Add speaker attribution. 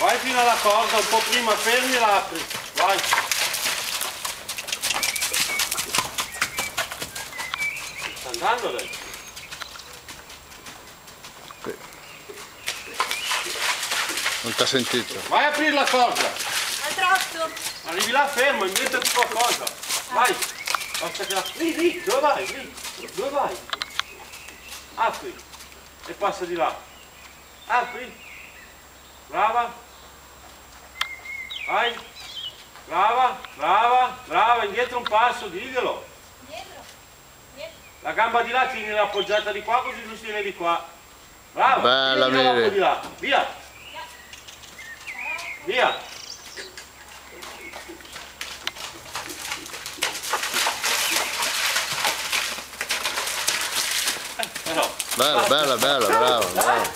Speaker 1: Vai fino alla corda, un po' prima fermi e la apri. Vai. Sta andando adesso.
Speaker 2: Non ti ha sentito.
Speaker 1: Vai a aprire la corda.
Speaker 3: Al trotto.
Speaker 1: Arrivi là fermo, inventati qualcosa. Vai. Basta che la... Lì, dove vai? Lì. Dove vai? Apri. E passa di là. Apri. Brava. Vai. Brava, indietro un passo, diglielo.
Speaker 3: Dietro.
Speaker 1: La gamba di là tienila appoggiata di qua così lui si tiene di qua. Brava.
Speaker 2: Bella,
Speaker 1: Tienila un po'
Speaker 2: Miri.
Speaker 1: di là. Via. Via. No.
Speaker 2: Bella, bravo.